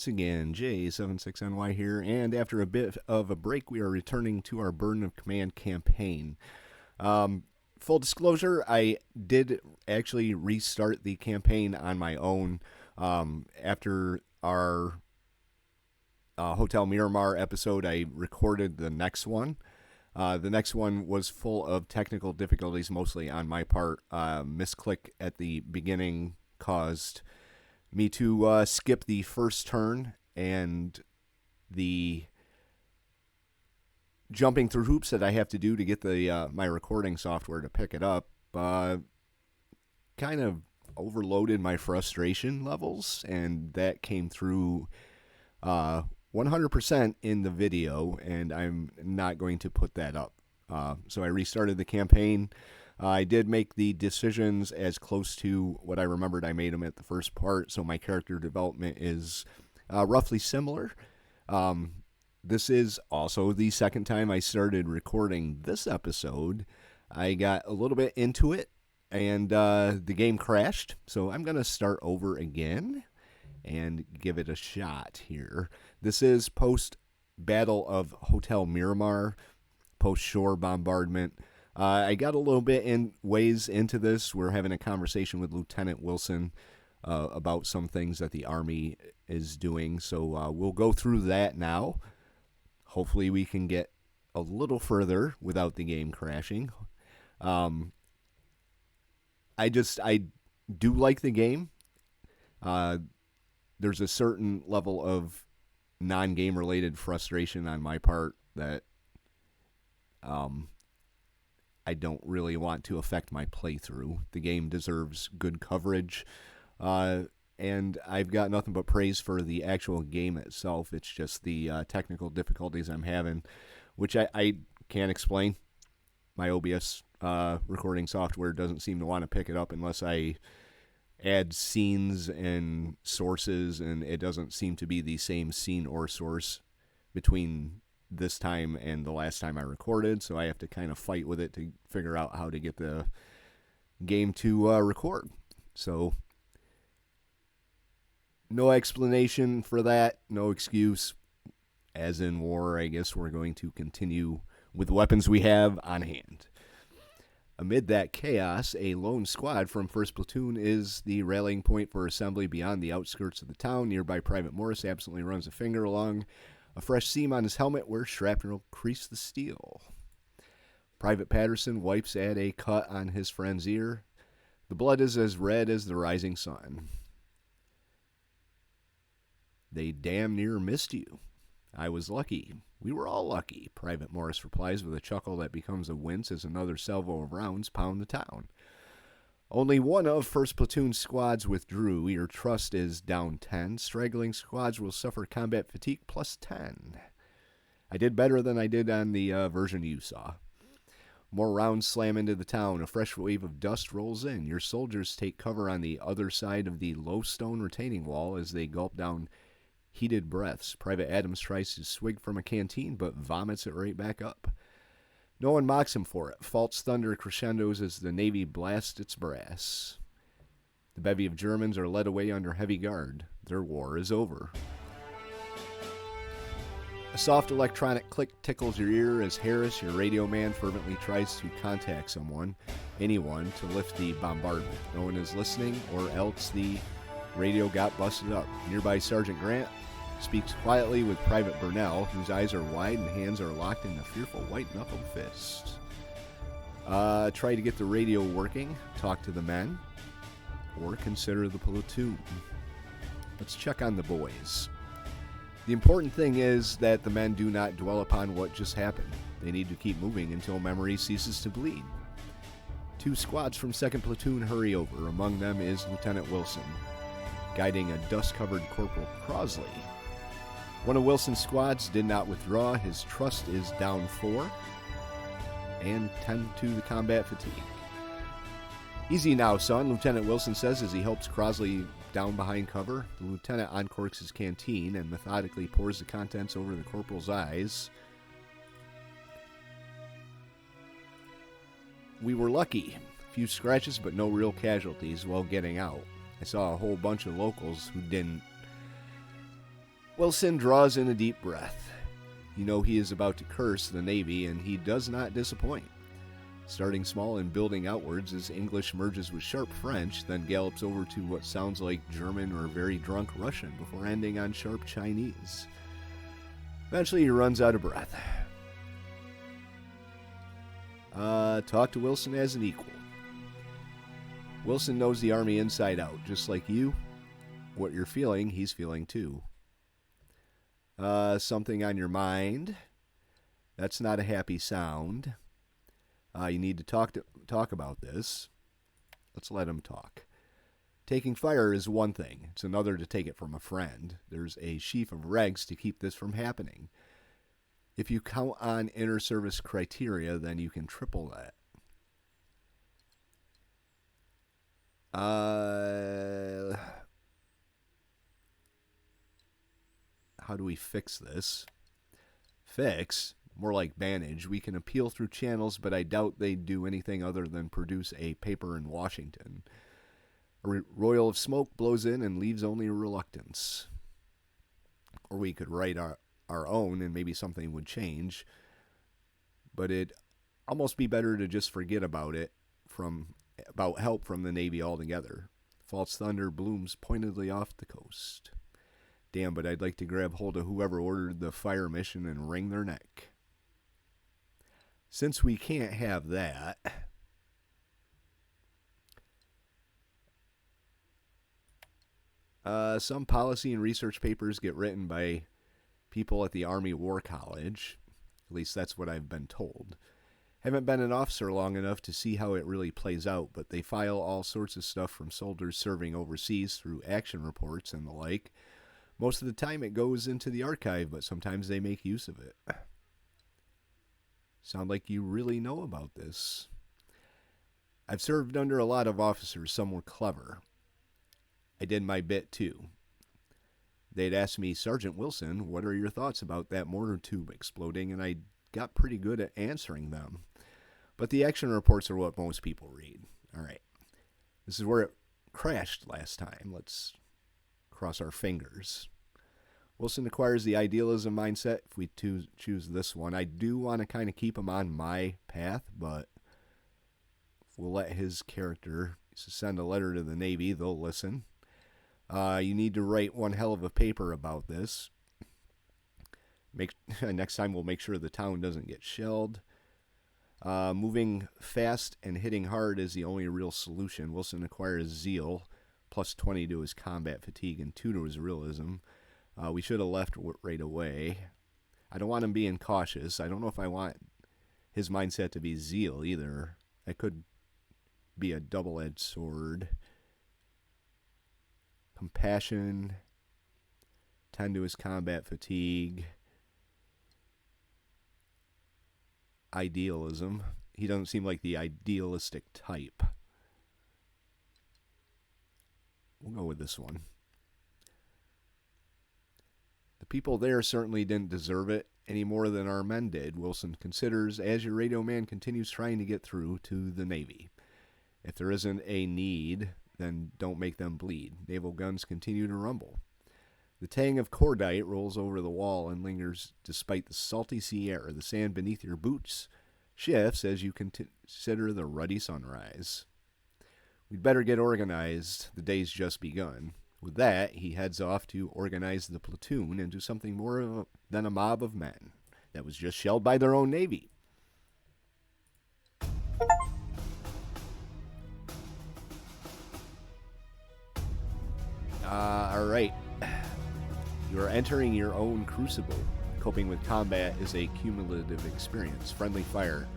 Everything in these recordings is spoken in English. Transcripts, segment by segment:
once again, J76NY here, and after a bit of a break, we are returning to our Burden of Command campaign. Full disclosure, I did actually restart the campaign on my own after our Hotel Miramar episode. I recorded the next one. The next one was full of technical difficulties, mostly on my part. Misclick at the beginning caused me to skip the first turn, and the jumping through hoops that I have to do to get the my recording software to pick it up kind of overloaded my frustration levels, and that came through 100% in the video, and I'm not going to put that up. So I restarted the campaign. I did make the decisions as close to what I remembered I made them at the first part, so my character development is roughly similar. This is also the second time I started recording this episode. I got a little bit into it, and the game crashed, so I'm going to start over again and give it a shot here. This is post-Battle of Hotel Miramar, post-shore bombardment. I got a little bit in ways into this. We're having a conversation with Lieutenant Wilson about some things that the Army is doing, so we'll go through that now. Hopefully we can get a little further without the game crashing. I do like the game. There's a certain level of non-game related frustration on my part that I don't really want to affect my playthrough. The game deserves good coverage, and I've got nothing but praise for the actual game itself. It's just the technical difficulties I'm having, which I can't explain. My OBS recording software doesn't seem to want to pick it up unless I add scenes and sources, and it doesn't seem to be the same scene or source between this time and the last time I recorded, so I have to kind of fight with it to figure out how to get the game to record. So no explanation for that, no excuse. As in war, I guess we're going to continue with the weapons we have on hand. Amid that chaos, a lone squad from 1st Platoon is the rallying point for assembly beyond the outskirts of the town. Nearby Private Morris absently runs a finger along a fresh seam on his helmet where shrapnel creased the steel. Private Patterson wipes at a cut on his friend's ear. The blood is as red as the rising sun. They damn near missed you. I was lucky. We were all lucky, Private Morris replies with a chuckle that becomes a wince as another salvo of rounds pound the town. Only one of 1st Platoon's squads withdrew. Your trust is down 10. Straggling squads will suffer combat fatigue plus 10. I did better than I did on the version you saw. More rounds slam into the town. A fresh wave of dust rolls in. Your soldiers take cover on the other side of the low stone retaining wall as they gulp down heated breaths. Private Adams tries to swig from a canteen, but vomits it right back up. No one mocks him for it. False thunder crescendos as the Navy blasts its brass. The bevy of Germans are led away under heavy guard. Their war is over. A soft electronic click tickles your ear as Harris, your radio man, fervently tries to contact anyone, to lift the bombardment. No one is listening, or else the radio got busted up. Nearby Sergeant Grant speaks quietly with Private Burnell, whose eyes are wide and hands are locked in a fearful white-knuckled fist. Try to get the radio working, talk to the men, or consider the platoon. Let's check on the boys. The important thing is that the men do not dwell upon what just happened. They need to keep moving until memory ceases to bleed. 2 squads from 2nd Platoon hurry over. Among them is Lieutenant Wilson, guiding a dust-covered Corporal Crosley. One of Wilson's squads did not withdraw. His trust is down 4 and 10 to the combat fatigue. Easy now, son, Lieutenant Wilson says as he helps Crosley down behind cover. The lieutenant uncorks his canteen and methodically pours the contents over the corporal's eyes. We were lucky. A few scratches, but no real casualties while getting out. I saw a whole bunch of locals who didn't. Wilson draws in a deep breath. You know he is about to curse the Navy, and he does not disappoint. Starting small and building outwards, his English merges with sharp French, then gallops over to what sounds like German or very drunk Russian before ending on sharp Chinese. Eventually, he runs out of breath. Talk to Wilson as an equal. Wilson knows the Army inside out, just like you. What you're feeling, he's feeling too. Something on your mind. That's not a happy sound. You need to talk about this. Let's let him talk. Taking fire is one thing. It's another to take it from a friend. There's a sheaf of regs to keep this from happening. If you count on inner service criteria, then you can triple that. How do we fix this? Fix? More like manage. We can appeal through channels, but I doubt they'd do anything other than produce a paper in Washington. A royal of smoke blows in and leaves only reluctance. Or we could write our own and maybe something would change. But it'd almost be better to just forget about it, about help from the Navy altogether. False thunder blooms pointedly off the coast. Damn, but I'd like to grab hold of whoever ordered the fire mission and wring their neck. Since we can't have that, some policy and research papers get written by people at the Army War College. At least that's what I've been told. Haven't been an officer long enough to see how it really plays out, but they file all sorts of stuff from soldiers serving overseas through action reports and the like. Most of the time it goes into the archive, but sometimes they make use of it. Sound like you really know about this. I've served under a lot of officers. Some were clever. I did my bit too. They'd ask me, Sergeant Wilson, what are your thoughts about that mortar tube exploding? And I got pretty good at answering them. But the action reports are what most people read. All right. This is where it crashed last time. Let's cross our fingers. Wilson acquires the idealism mindset if we choose this one. I do want to kind of keep him on my path, but we'll let his character send a letter to the Navy. They'll listen. You need to write one hell of a paper about this. Next time we'll make sure the town doesn't get shelled. Moving fast and hitting hard is the only real solution. Wilson acquires zeal, plus 20 to his combat fatigue and 2 to his realism. We should have left right away. I don't want him being cautious. I don't know if I want his mindset to be zeal either. That could be a double-edged sword. Compassion, 10 to his combat fatigue. Idealism. He doesn't seem like the idealistic type. We'll go with this one. The people there certainly didn't deserve it any more than our men did, Wilson considers, as your radio man continues trying to get through to the Navy. If there isn't a need, then don't make them bleed. Naval guns continue to rumble. The tang of cordite rolls over the wall and lingers despite the salty sea air. The sand beneath your boots shifts as you consider the ruddy sunrise. We'd better get organized. The day's just begun. With that, he heads off to organize the platoon into something more than a mob of men that was just shelled by their own Navy. All right. You are entering your own crucible. Coping with combat is a cumulative experience. Friendly fire.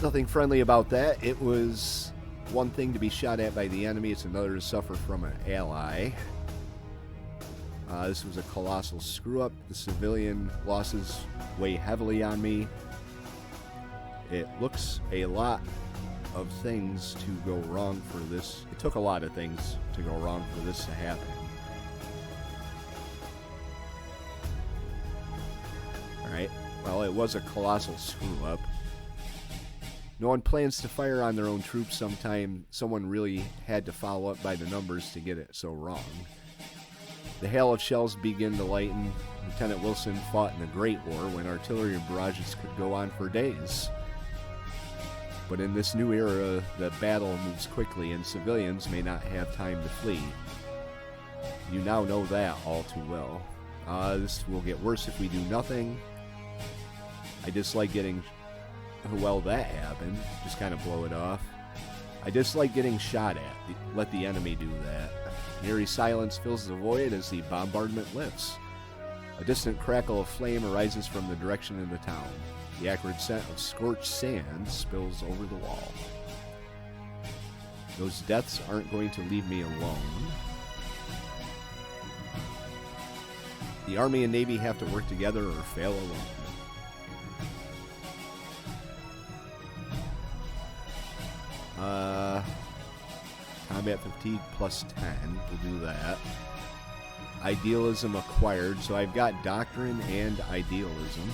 Nothing friendly about that. It was one thing to be shot at by the enemy. It's another to suffer from an ally. This was a colossal screw-up. The civilian losses weigh heavily on me. It looks a lot of things to go wrong for this. It took a lot of things to go wrong for this to happen. Alright, well, it was a colossal screw-up. No one plans to fire on their own troops. Sometime someone really had to follow up by the numbers to get it so wrong. The hail of shells began to lighten. Lieutenant Wilson fought in the Great War when artillery and barrages could go on for days. But in this new era, the battle moves quickly and civilians may not have time to flee. You now know that all too well. This will get worse if we do nothing. I dislike getting... Well, that happened. Just kind of blow it off. I dislike getting shot at. Let the enemy do that. An eerie silence fills the void as the bombardment lifts. A distant crackle of flame arises from the direction of the town. The acrid scent of scorched sand spills over the wall. Those deaths aren't going to leave me alone. The Army and Navy have to work together or fail alone. Combat fatigue plus 10. We'll do that. Idealism acquired. So I've got doctrine and idealism.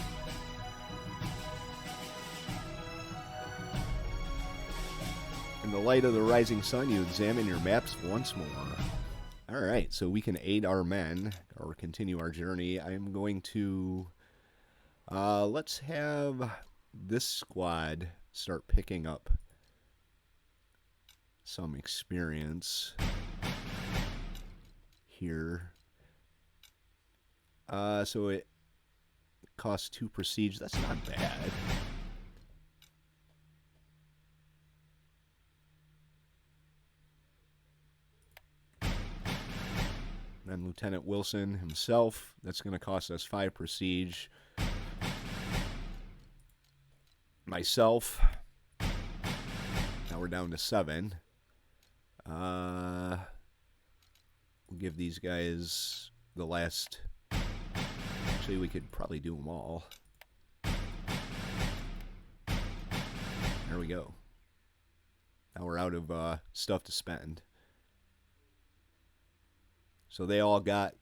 In the light of the rising sun, you examine your maps once more. Alright, so we can aid our men, or continue our journey. I'm going to... let's have this squad start picking up some experience here. So it costs 2 prestige. That's not bad. And Lieutenant Wilson himself, that's going to cost us 5 prestige. Myself, now we're down to 7. We'll give these guys the last... Actually, we could probably do them all. There we go. Now we're out of stuff to spend. So they all got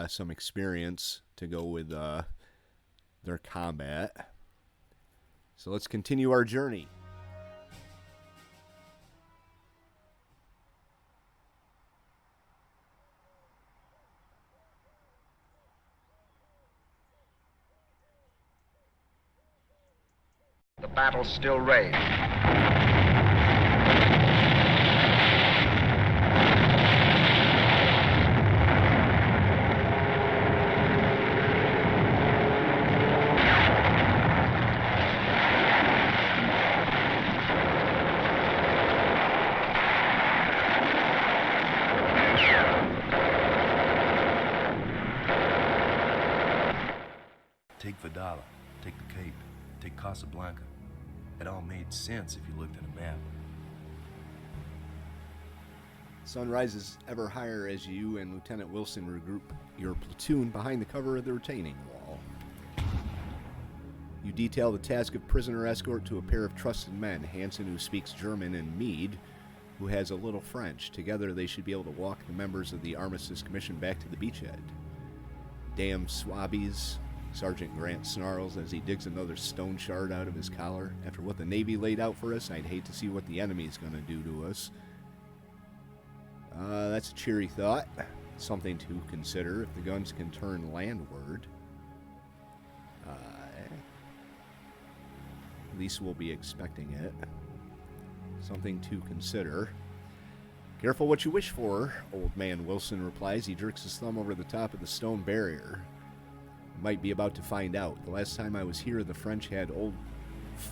some experience to go with their combat. So let's continue our journey. The battle still rages. Take Fedala, take the Cape, take Casablanca. It all made sense if you looked at a map. Sun rises ever higher as you and Lieutenant Wilson regroup your platoon behind the cover of the retaining wall. You detail the task of prisoner escort to a pair of trusted men, Hansen, who speaks German, and Meade, who has a little French. Together they should be able to walk the members of the Armistice Commission back to the beachhead. Damn swabbies, Sergeant Grant snarls as he digs another stone shard out of his collar. After what the Navy laid out for us, I'd hate to see what the enemy's gonna do to us. That's a cheery thought. Something to consider if the guns can turn landward. At least we'll be expecting it. Something to consider. Careful what you wish for, Old Man Wilson replies. He jerks his thumb over the top of the stone barrier. Might be about to find out. The last time I was here, the French had old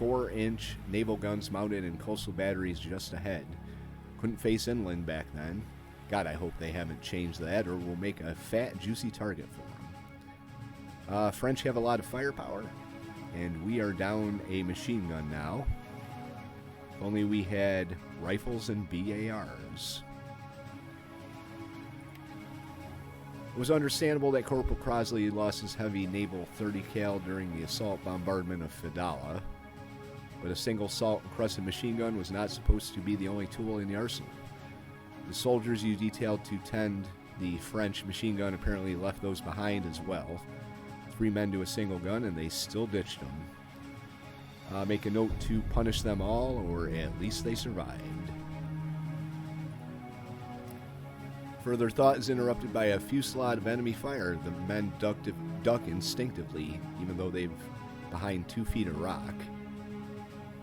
4-inch naval guns mounted in coastal batteries just ahead. Couldn't face inland back then. God, I hope they haven't changed that, or we'll make a fat, juicy target for them. French have a lot of firepower, and we are down a machine gun now. If only we had rifles and BARs. It was understandable that Corporal Crosley lost his heavy naval 30 cal during the assault bombardment of Fedala, but a single salt-encrusted machine gun was not supposed to be the only tool in the arsenal. The soldiers you detailed to tend the French machine gun apparently left those behind as well. 3 men to a single gun, and they still ditched them. Make a note to punish them all, or at least they survived. Further thought is interrupted by a fusillade of enemy fire. The men duck instinctively, even though they're behind 2 feet of rock.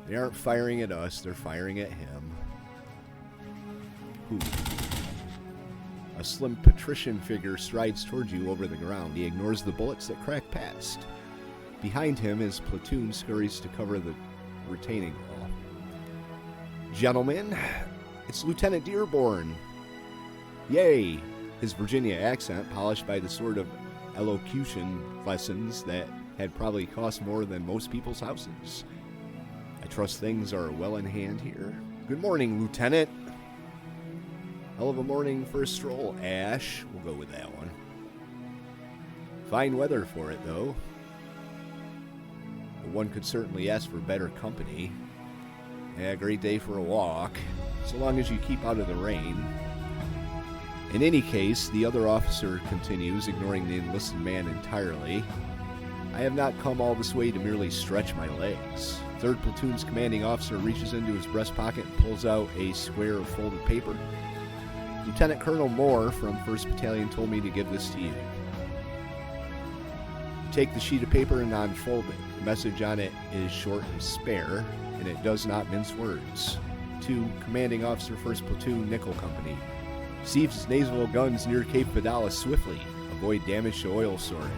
They aren't firing at us, they're firing at him. Ooh. A slim patrician figure strides towards you over the ground. He ignores the bullets that crack past. Behind him, his platoon scurries to cover the retaining wall. Gentlemen, it's Lieutenant Dearborn. Yay! His Virginia accent, polished by the sort of elocution lessons that had probably cost more than most people's houses. I trust things are well in hand here. Good morning, Lieutenant. Hell of a morning for a stroll, Ash. We'll go with that one. Fine weather for it, though. But one could certainly ask for better company. Yeah, great day for a walk, so long as you keep out of the rain. In any case, the other officer continues, ignoring the enlisted man entirely. I have not come all this way to merely stretch my legs. 3rd Platoon's commanding officer reaches into his breast pocket and pulls out a square of folded paper. Lieutenant Colonel Moore from 1st Battalion told me to give this to you. Take the sheet of paper and unfold it. The message on it is short and spare, and it does not mince words. To Commanding Officer 1st Platoon, Nickel Company. Receives naval guns near Cape Fedala swiftly. Avoid damage to oil storage.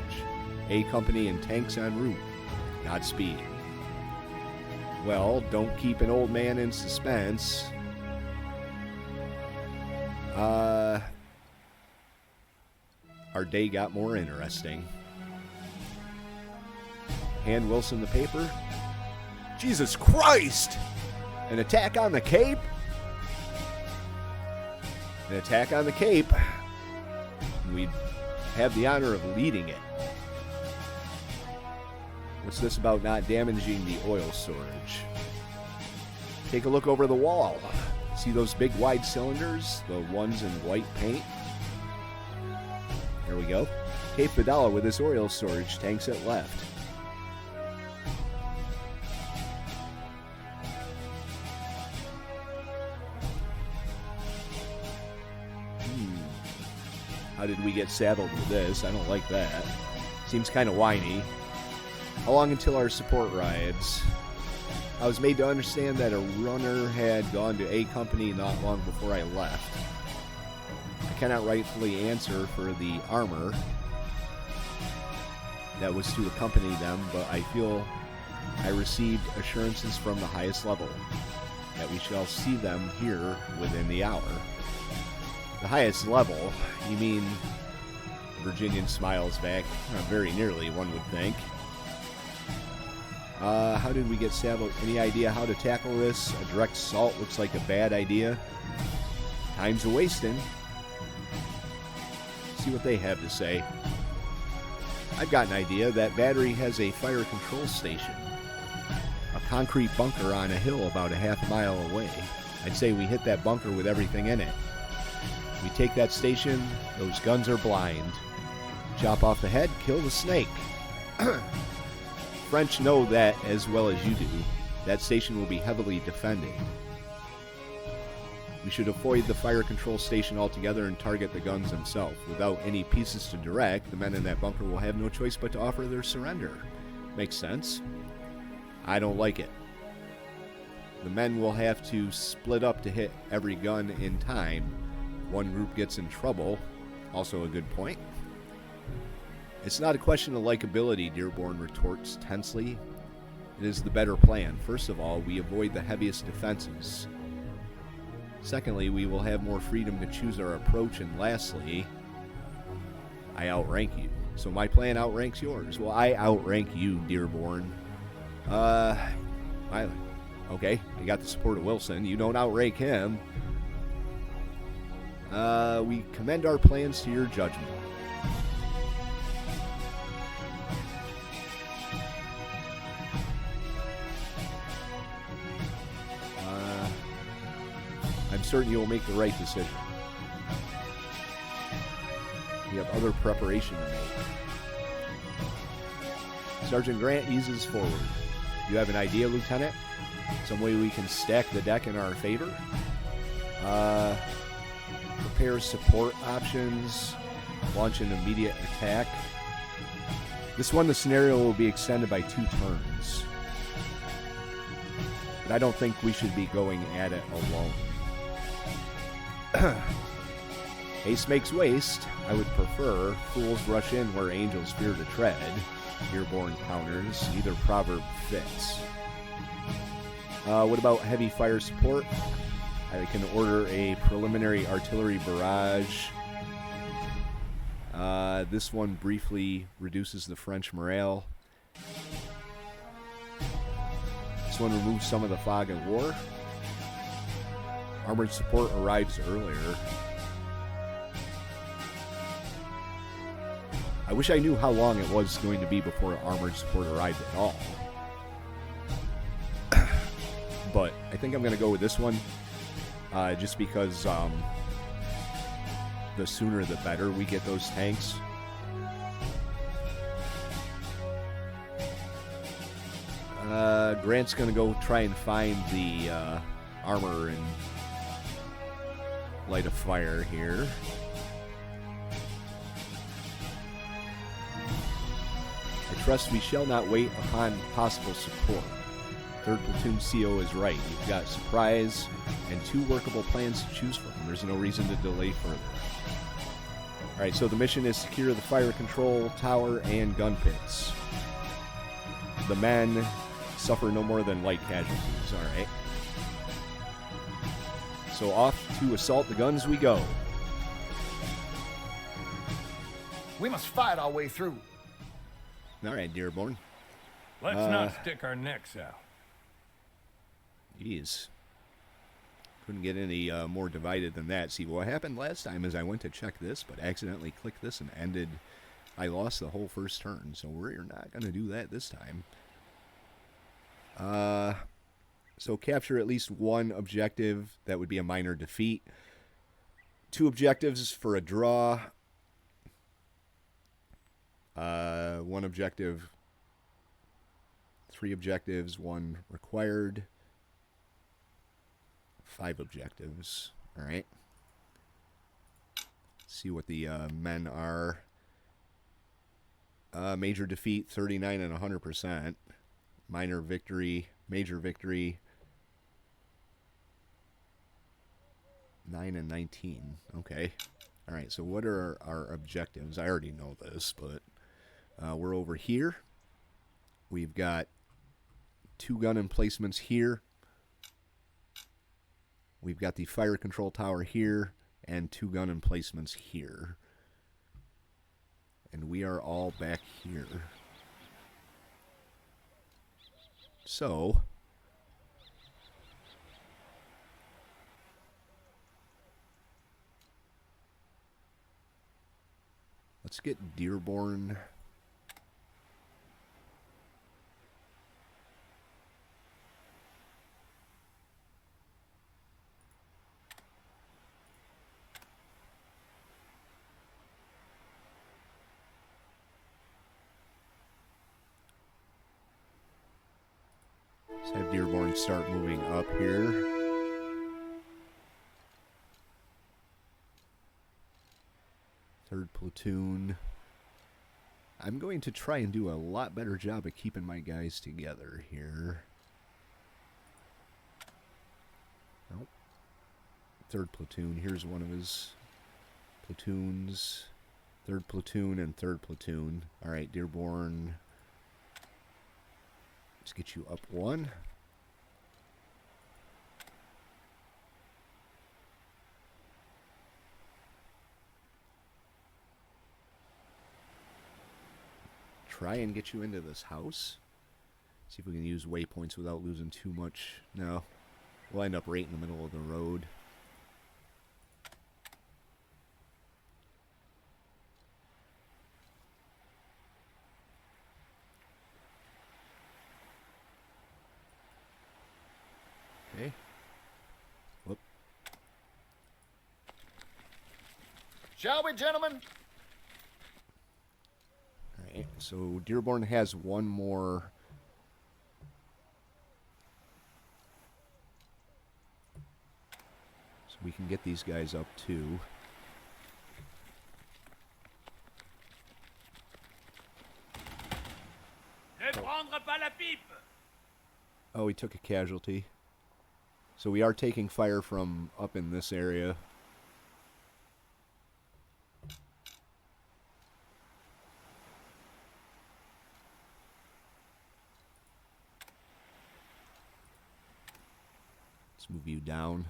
A Company and tanks en route. Godspeed. Well, don't keep an old man in suspense. Our day got more interesting. Hand Wilson the paper. Jesus Christ! An attack on the Cape? An attack on the Cape. We'd have the honor of leading it. What's this about not damaging the oil storage? Take a look over the wall. See those big wide cylinders? The ones in white paint? There we go. Cape Fedala with this oil storage tanks at left. How did we get saddled with this? I don't like that. Seems kind of whiny. How long until our support arrives? I was made to understand that a runner had gone to A Company not long before I left. I cannot rightfully answer for the armor that was to accompany them, but I feel I received assurances from the highest level that we shall see them here within the hour. The highest level? You mean... Virginian smiles back. Very nearly, one would think. How did we get saddled? Any idea how to tackle this? A direct assault looks like a bad idea. Time's a-wasting. See what they have to say. I've got an idea. That battery has a fire control station. A concrete bunker on a hill about a half mile away. I'd say we hit that bunker with everything in it. We take that station, those guns are blind. Chop off the head, kill the snake. French know that as well as you do. That station will be heavily defended. We should avoid the fire control station altogether and target the guns themselves. Without any pieces to direct, the men in that bunker will have no choice but to offer their surrender. Makes sense. I don't like it. The men will have to split up to hit every gun in time. One group gets in trouble. Also a good point. It's not a question of likability, Dearborn retorts tensely. It is the better plan. First of all, we avoid the heaviest defenses. Secondly, we will have more freedom to choose our approach. And lastly, I outrank you. So my plan outranks yours. Well, I outrank you, Dearborn. Okay, you got the support of Wilson. You don't outrank him. We commend our plans to your judgment. I'm certain you will make the right decision. We have other preparation to make. Sergeant Grant eases forward. You have an idea, Lieutenant? Some way we can stack the deck in our favor? Prepare support options. Launch an immediate attack. This one, the scenario will be extended by 2 turns. But I don't think we should be going at it alone. Haste makes waste. I would prefer fools rush in where angels fear to tread. Dearborn counters. Either proverb fits. What about heavy fire support? I can order a preliminary artillery barrage. This one briefly reduces the French morale. This one removes some of the fog of war. Armored support arrives earlier. I wish I knew how long it was going to be before armored support arrived at all. But I think I'm going to go with this one. Just because the sooner the better we get those tanks. Grant's going to go try and find the armor and light a fire here. I trust we shall not wait upon possible support. 3rd Platoon CO is right. You've got surprise and 2 workable plans to choose from. There's no reason to delay further. Alright, so the mission is secure the fire control tower and gun pits. The men suffer no more than light casualties. Alright. So off to assault the guns we go. We must fight our way through. Alright, Dearborn. Let's not stick our necks out. Jeez. Couldn't get any more divided than that. See, what happened last time is I went to check this, but accidentally clicked this and ended. I lost the whole first turn, so we're not going to do that this time. So capture at least 1 objective. That would be a minor defeat. 2 objectives for a draw. 1 objective. 3 objectives, 1 required. 5 objectives. Alright. See what the men are. Major defeat, 39 and 100%. Minor victory, major victory, 9 and 19. Okay. Alright, so what are our objectives? I already know this, but we're over here. We've got 2 gun emplacements here. We've got the fire control tower here and 2 gun emplacements here. And we are all back here. So, let's get Dearborn. Let's have Dearborn start moving up here. Third platoon. I'm going to try and do a lot better job of keeping my guys together here. Nope. 3rd platoon. Here's one of his platoons. 3rd platoon and 3rd platoon. Alright, Dearborn. Let's get you up 1. Try and get you into this house. See if we can use waypoints without losing too much. No. We'll end up right in the middle of the road. Okay. Whoop. Shall we, gentlemen? Alright, so Dearborn has 1 more. So We can get these guys up too. Ne prendre pas la pipe! Oh, we took a casualty. So we are taking fire from up in this area. Let's move you down.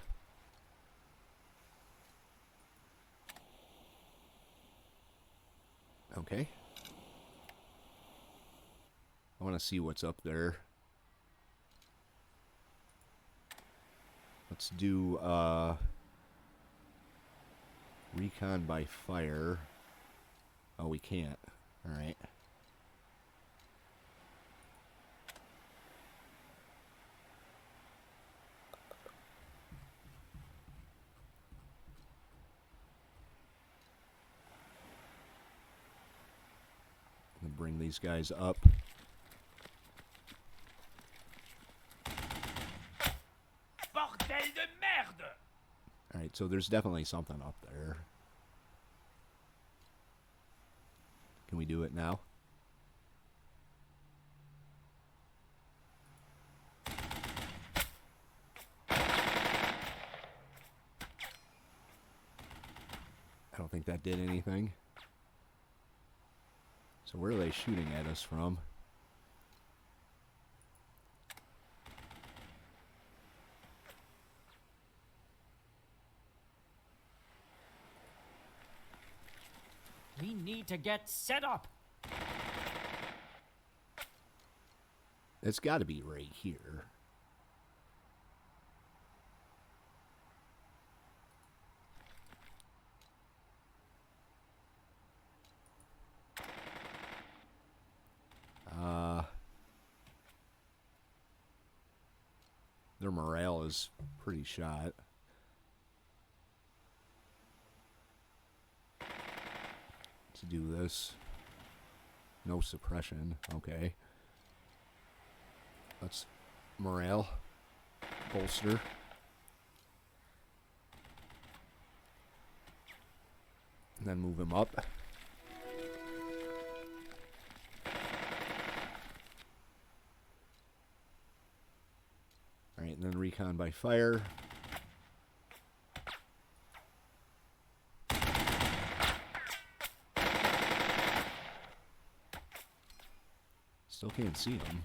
Okay. I want to see what's up there. Let's do recon by fire. Oh, we can't. All right. I'm gonna bring these guys up. Bordel de merde! Alright, so there's definitely something up there. Can we do it now? I don't think that did anything. So where are they shooting at us from? We need to get set up. It's got to be right here. Their morale is pretty shot. Let's do this. No suppression. Okay. Let's morale. Bolster. And then move him up. Alright, and then recon by fire. Still can't see him.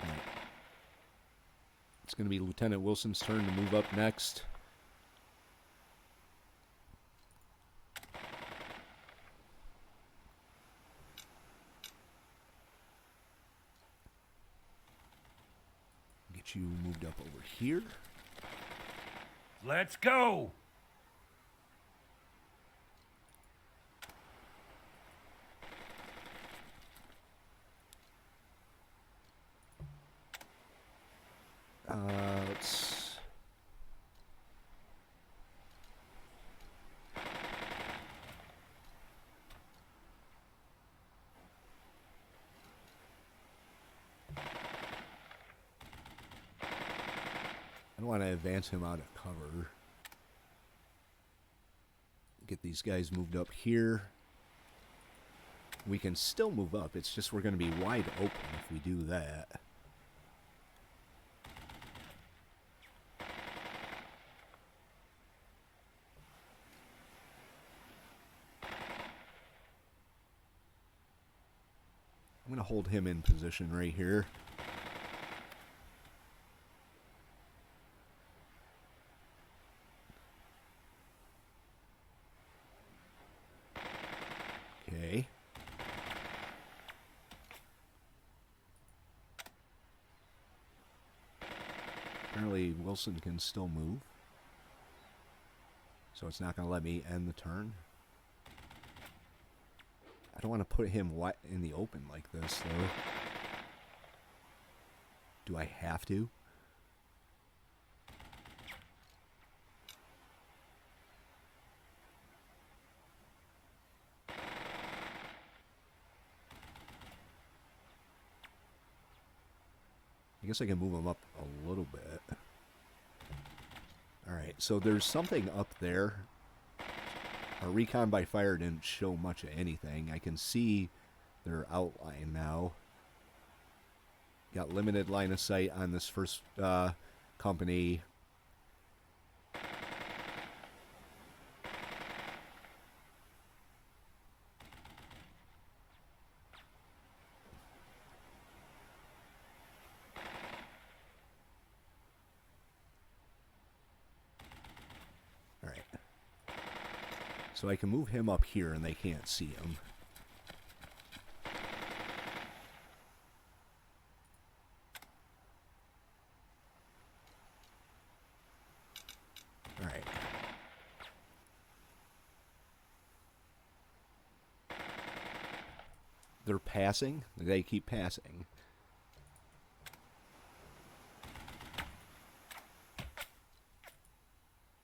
Right. It's going to be Lieutenant Wilson's turn to move up next. Get you moved up over here. Let's go! Let's... I don't want to advance him out of cover. Get these guys moved up here. We can still move up. It's just we're going to be wide open if we do that. I'm going to hold him in position right here. Okay. Apparently Wilson can still move. So it's not going to let me end the turn. I don't want to put him in the open like this, though. Do I have to? I guess I can move him up a little bit. Alright, so there's something up there. Our recon by fire didn't show much of anything. I can see their outline now. Got limited line of sight on this first company. Alright. So I can move him up here and they can't see him. Alright. They're passing. They keep passing.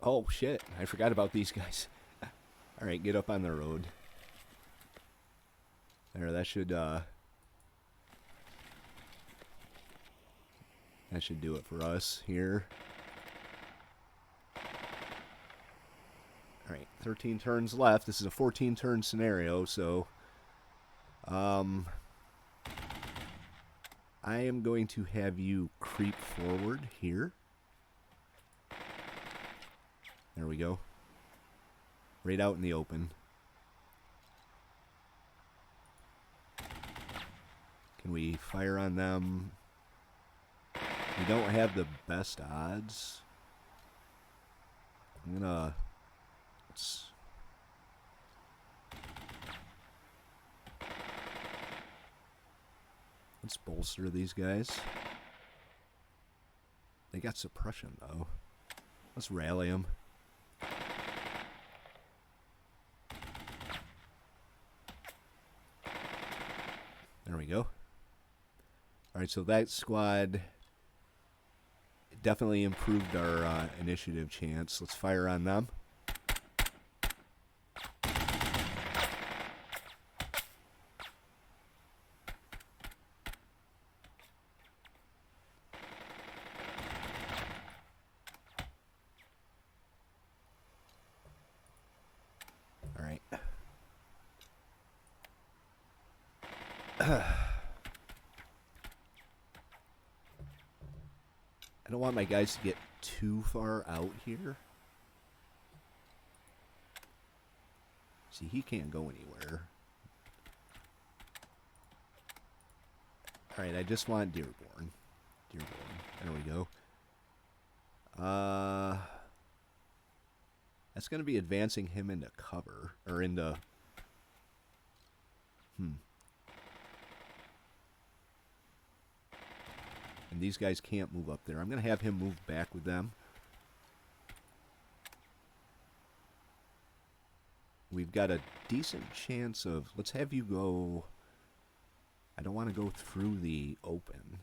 Oh, shit. I forgot about these guys. Alright, get up on the road. There, that should do it for us here. Alright, 13 turns left. This is a 14-turn scenario, so I am going to have you creep forward here. There we go. Right out in the open. Can we fire on them? We don't have the best odds. I'm gonna... Let's bolster these guys. They got suppression, though. Let's rally them. There we go. Alright, so that squad definitely improved our initiative chance. Let's fire on them. Alright. I don't want my guys to get too far out here. See, he can't go anywhere. Alright, I just want Dearborn. There we go. That's going to be advancing him into cover. Or into... And these guys can't move up there. I'm going to have him move back with them. We've got a decent chance of... Let's have you go... I don't want to go through the open.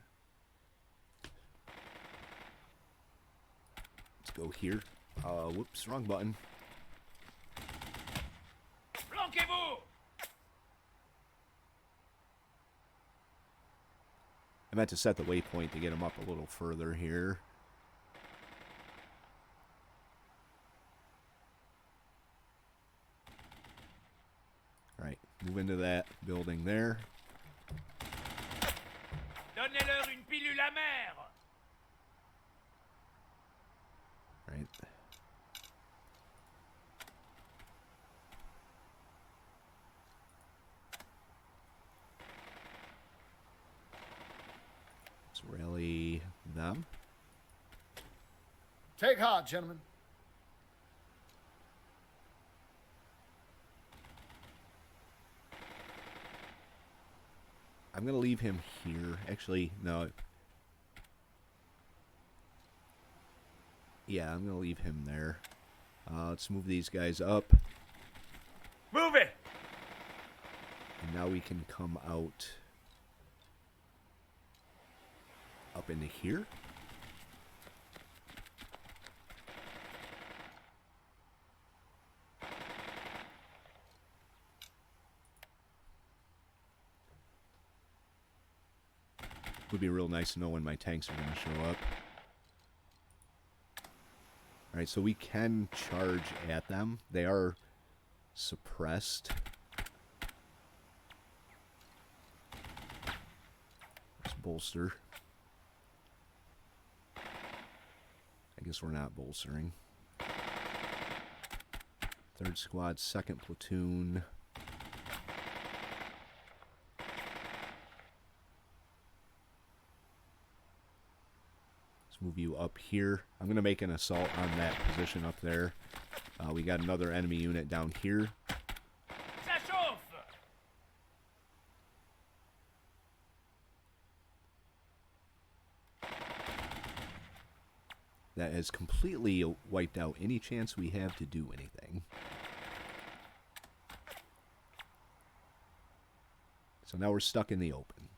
Let's go here. Whoops, wrong button. Flanquez-vous! I meant to set the waypoint to get him up a little further here. Alright, move into that building there. Donnez-leur une pilule amère! Right. Let's rally them. Take heart, gentlemen. I'm going to leave him here. Actually, no. Yeah, I'm going to leave him there. Let's move these guys up. Move it! And now we can come out up into here. Would be real nice to know when my tanks are going to show up. Alright, so we can charge at them. They are suppressed. Let's bolster. I guess we're not bolstering. 3rd squad, 2nd platoon. Let's move you up here. I'm going to make an assault on that position up there. We got another enemy unit down here. Ça chauffe! That has completely wiped out any chance we have to do anything. So now we're stuck in the open.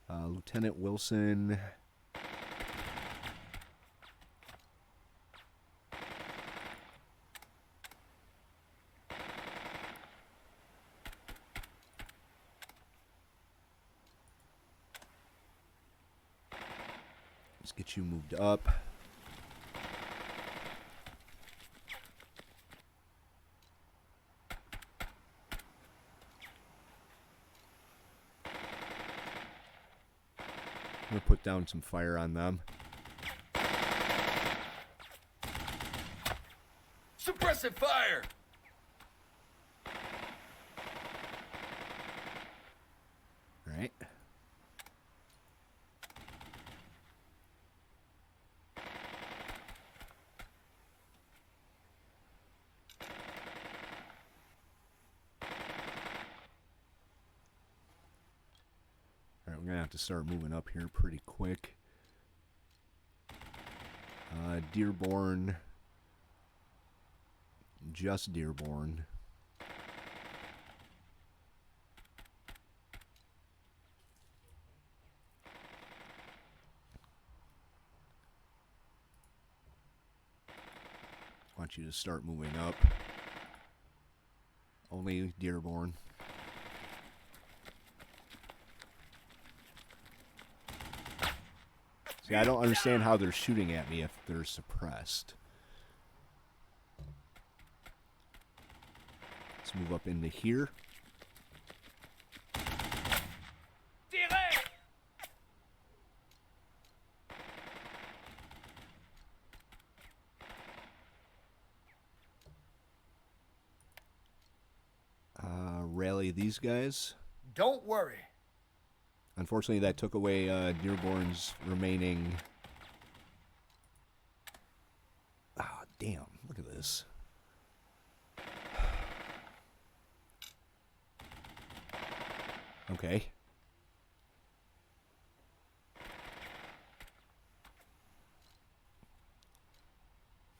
Lieutenant Wilson. Let's get you moved up. I'm going to put down some fire on them. Suppressive fire! Alright. Alright, we're going to have to start moving up here pretty quick. Dearborn. Just Dearborn. I want you to start moving up. Only Dearborn. See, I don't understand how they're shooting at me if they're suppressed. Let's move up into here. Tirez! Rally these guys. Don't worry. Unfortunately, that took away Dearborn's remaining... Ah, damn. Look at this. Okay.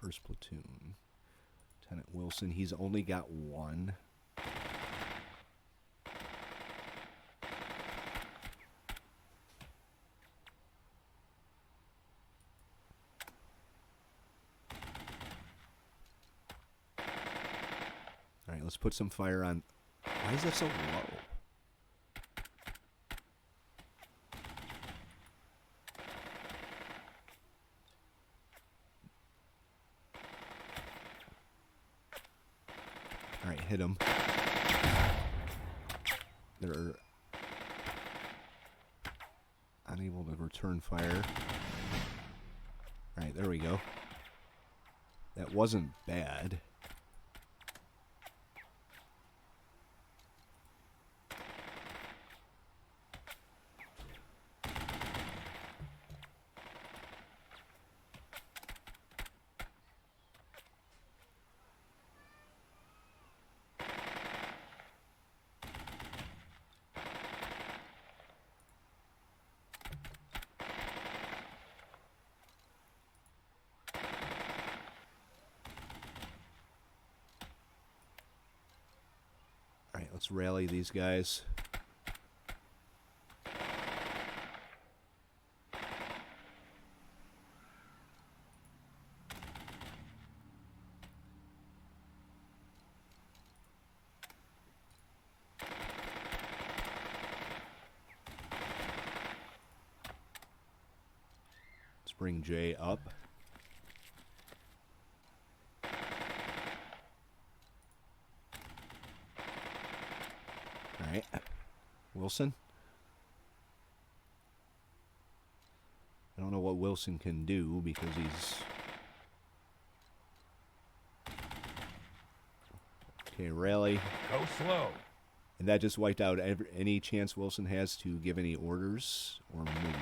First platoon. Lieutenant Wilson, he's only got one. Alright, let's put some fire on. Why is that so low? Alright, hit him. They're unable to return fire. Alright, there we go. That wasn't bad. Alright, let's rally these guys. Let's bring Jay up. Wilson. I don't know what Wilson can do because he's... Okay, rally. Go slow. And that just wiped out any chance Wilson has to give any orders or move.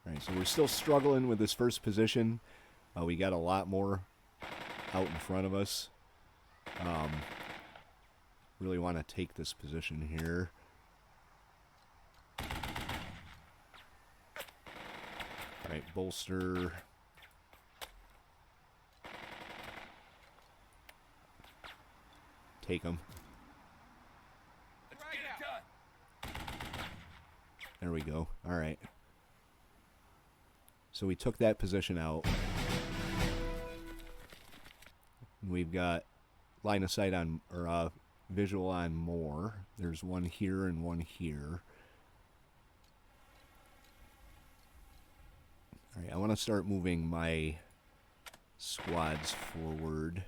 Alright, so we're still struggling with this first position. We got a lot more out in front of us. Really want to take this position here. Alright, bolster. Take them. Let's get it done. There we go. Alright. So we took that position out. We've got line of sight on, or visual on more. There's one here and one here. Alright, I want to start moving my squads forward.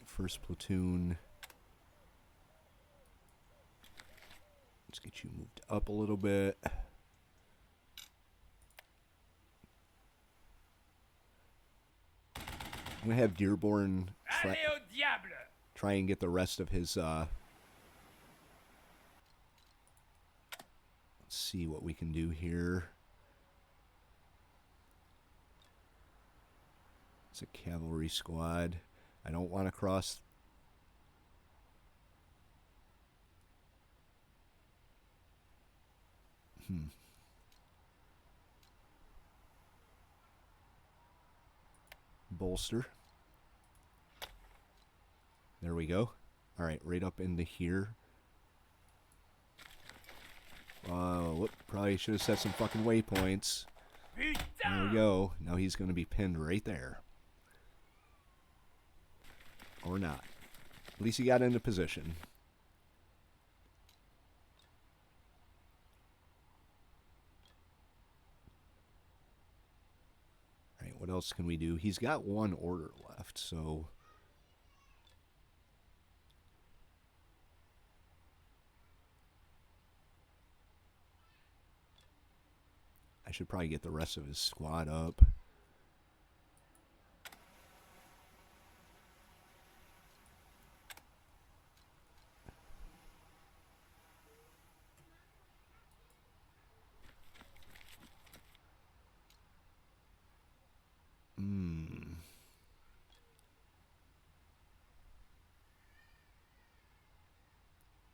First platoon. Let's get you moved up a little bit. I'm going to have Dearborn Allez au diable! try and get the rest of his... Let's see what we can do here. It's a cavalry squad. I don't want to cross. Bolster. There we go. Alright, right up into here. Whoop, probably should have set some fucking waypoints. There we go. Now he's going to be pinned right there. Or not. At least he got into position. Alright, what else can we do? He's got one order left, so... I should probably get the rest of his squad up.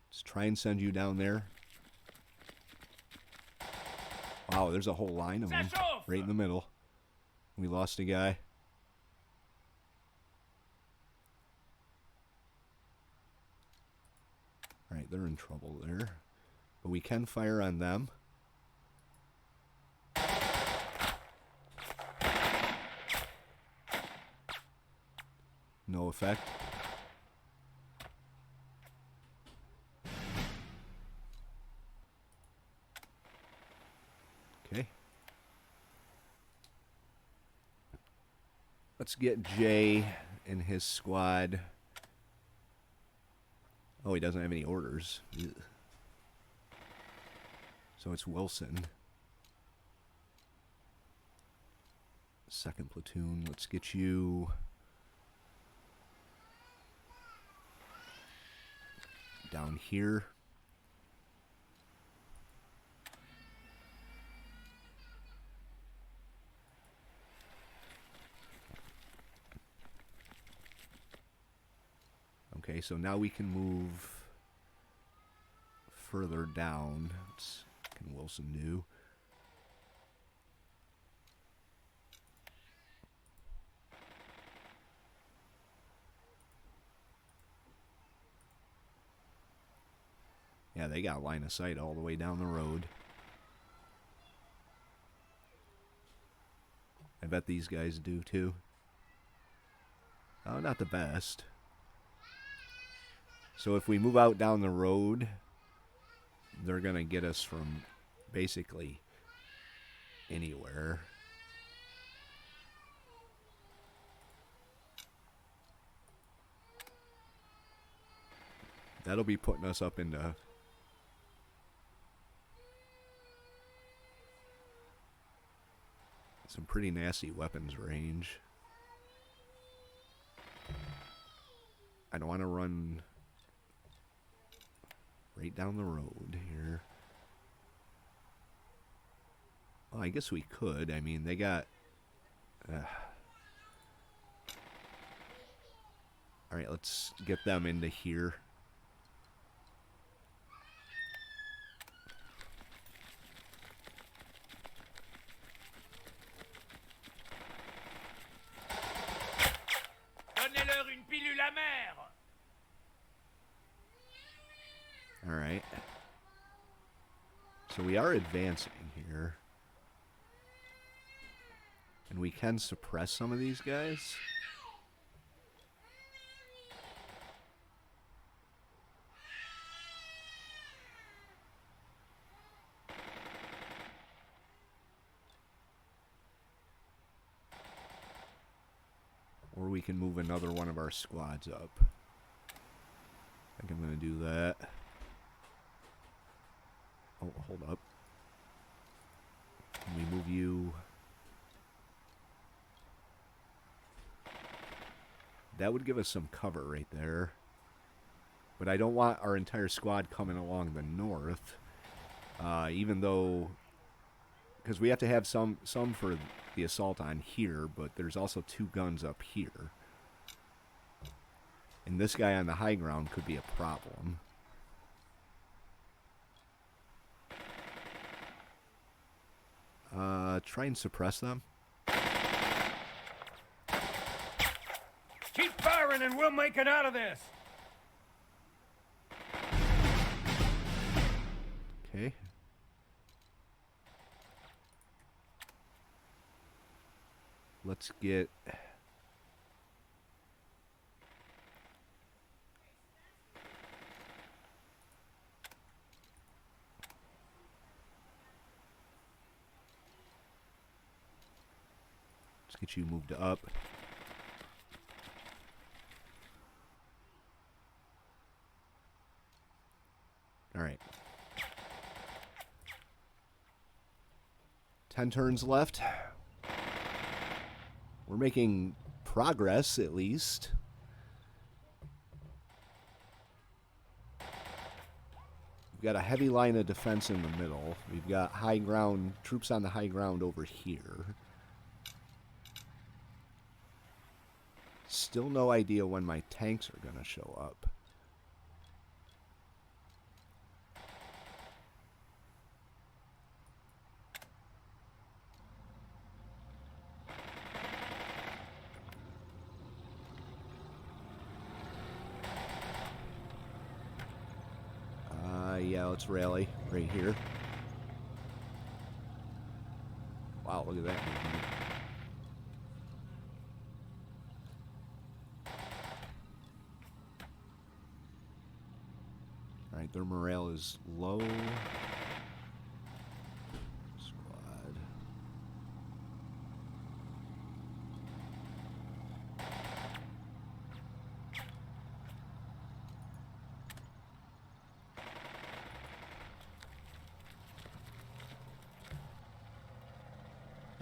Let's try and send you down there. Wow, there's a whole line of them right in the middle. We lost a guy. Alright, they're in trouble there. But we can fire on them. No effect. Okay. Let's get Jay and his squad. Oh, he doesn't have any orders. Ugh. So it's Wilson. Second platoon, let's get you... down here. Okay, so now we can move further down. What can Wilson do? Yeah, they got line of sight all the way down the road. I bet these guys do too. Oh, not the best. So if we move out down the road, they're going to get us from basically anywhere. That'll be putting us up into some pretty nasty weapons range. I don't want to run right down the road here. Well, I guess we could. I mean, they got... Alright, let's get them into here. Donnez-leur une pilule amère. Alright. So we are advancing here. And we can suppress some of these guys. Or we can move another one of our squads up. I think I'm going to do that. Oh, hold up. Can we move you? That would give us some cover right there. But I don't want our entire squad coming along the north. Even though... Because we have to have some for the assault on here, but there's also 2 guns up here. And this guy on the high ground could be a problem. Try and suppress them. Keep firing and we'll make it out of this. Okay. Let's get... Let's get you moved up. All right. 10 turns left. We're making progress, at least. We've got a heavy line of defense in the middle. We've got high ground, troops on the high ground over here. Still no idea when my tanks are going to show up. Yeah, let's rally right here. Wow, look at that movement. Alright, their morale is low. Squad.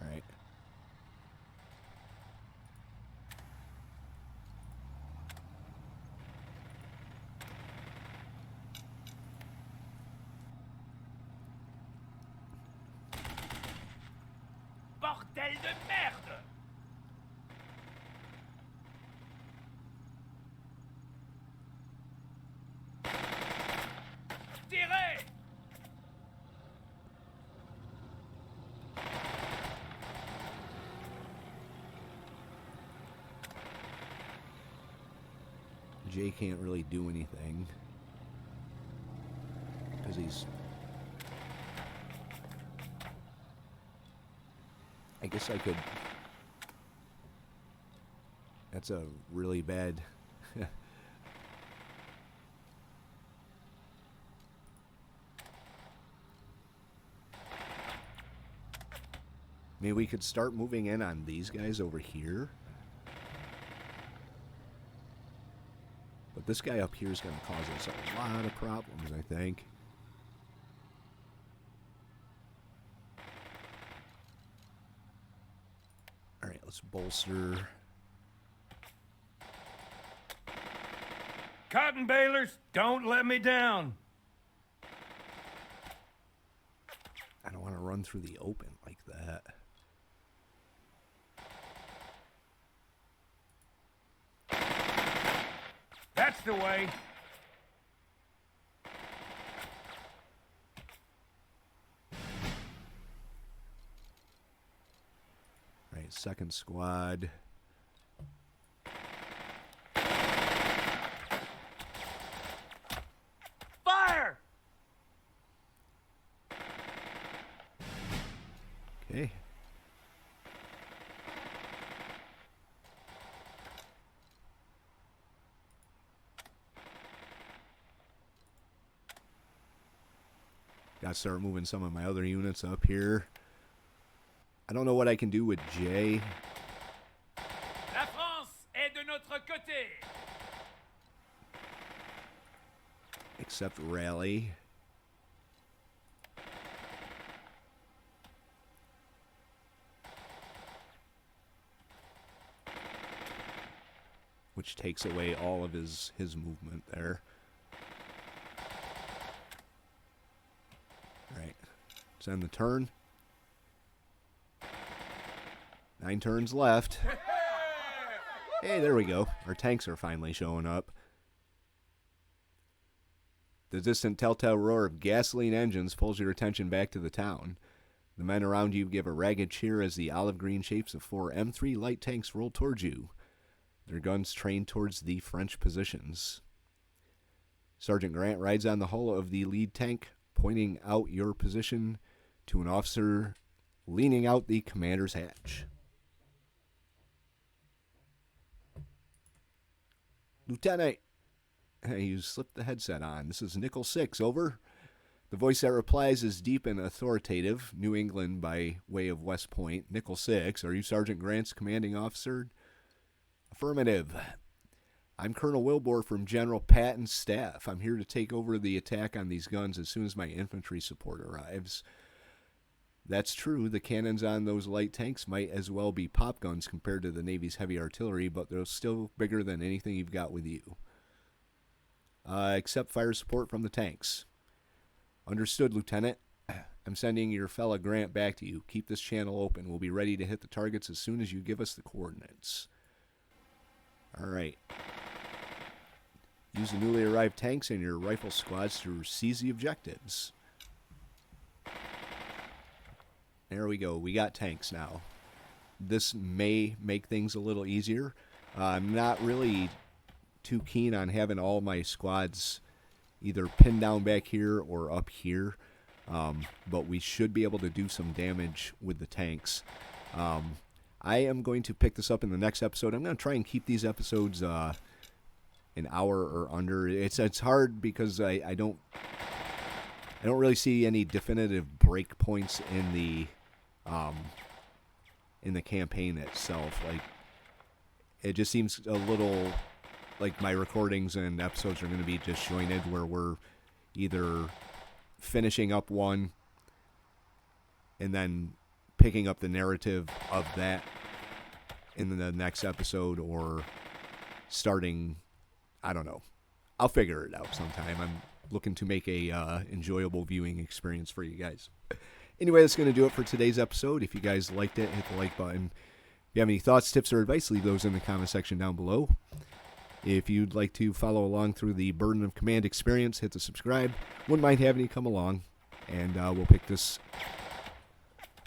Alright. Bordel de merde! Tirez! Jay can't really do anything. As he's... I guess I could... That's a really bad... Maybe we could start moving in on these guys over here. But this guy up here is going to cause us a lot of problems, I think. Alright, let's bolster. Cottonbalers, don't let me down. I don't want to run through the open like that. That's the way. Right, second squad. Fire! Okay. Gotta start moving some of my other units up here. I don't know what I can do with J. La France est de notre côté. Except rally. Which takes away all of his movement there. Alright. Let's end the turn. 9 turns left. Hey, there we go. Our tanks are finally showing up. The distant telltale roar of gasoline engines pulls your attention back to the town. The men around you give a ragged cheer as the olive green shapes of 4 M3 light tanks roll towards you, their guns trained towards the French positions. Sergeant Grant rides on the hull of the lead tank, pointing out your position to an officer leaning out the commander's hatch. Lieutenant, you slipped the headset on. This is Nickel 6, over. The voice that replies is deep and authoritative. New England by way of West Point. Nickel 6, are you Sergeant Grant's commanding officer? Affirmative. I'm Colonel Wilbur from General Patton's staff. I'm here to take over the attack on these guns as soon as my infantry support arrives. That's true. The cannons on those light tanks might as well be pop guns compared to the Navy's heavy artillery, but they're still bigger than anything you've got with you. Accept fire support from the tanks. Understood, Lieutenant. I'm sending your fella Grant back to you. Keep this channel open. We'll be ready to hit the targets as soon as you give us the coordinates. Alright. Use the newly arrived tanks and your rifle squads to seize the objectives. There we go. We got tanks now. This may make things a little easier. I'm not really too keen on having all my squads either pinned down back here or up here. But we should be able to do some damage with the tanks. I am going to pick this up in the next episode. I'm going to try and keep these episodes an hour or under. It's hard because I don't really see any definitive break points in the campaign itself. Like, it just seems a little like my recordings and episodes are going to be disjointed, where we're either finishing up one and then picking up the narrative of that in the next episode, or starting, I don't know. I'll figure it out sometime. I'm looking to make a enjoyable viewing experience for you guys. Anyway, that's going to do it for today's episode. If you guys liked it, hit the like button. If you have any thoughts, tips, or advice, leave those in the comment section down below. If you'd like to follow along through the Burden of Command experience, hit the subscribe. Wouldn't mind having you come along, and we'll pick this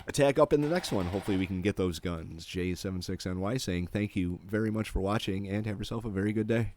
attack up in the next one. Hopefully we can get those guns. J76NY saying thank you very much for watching, and have yourself a very good day.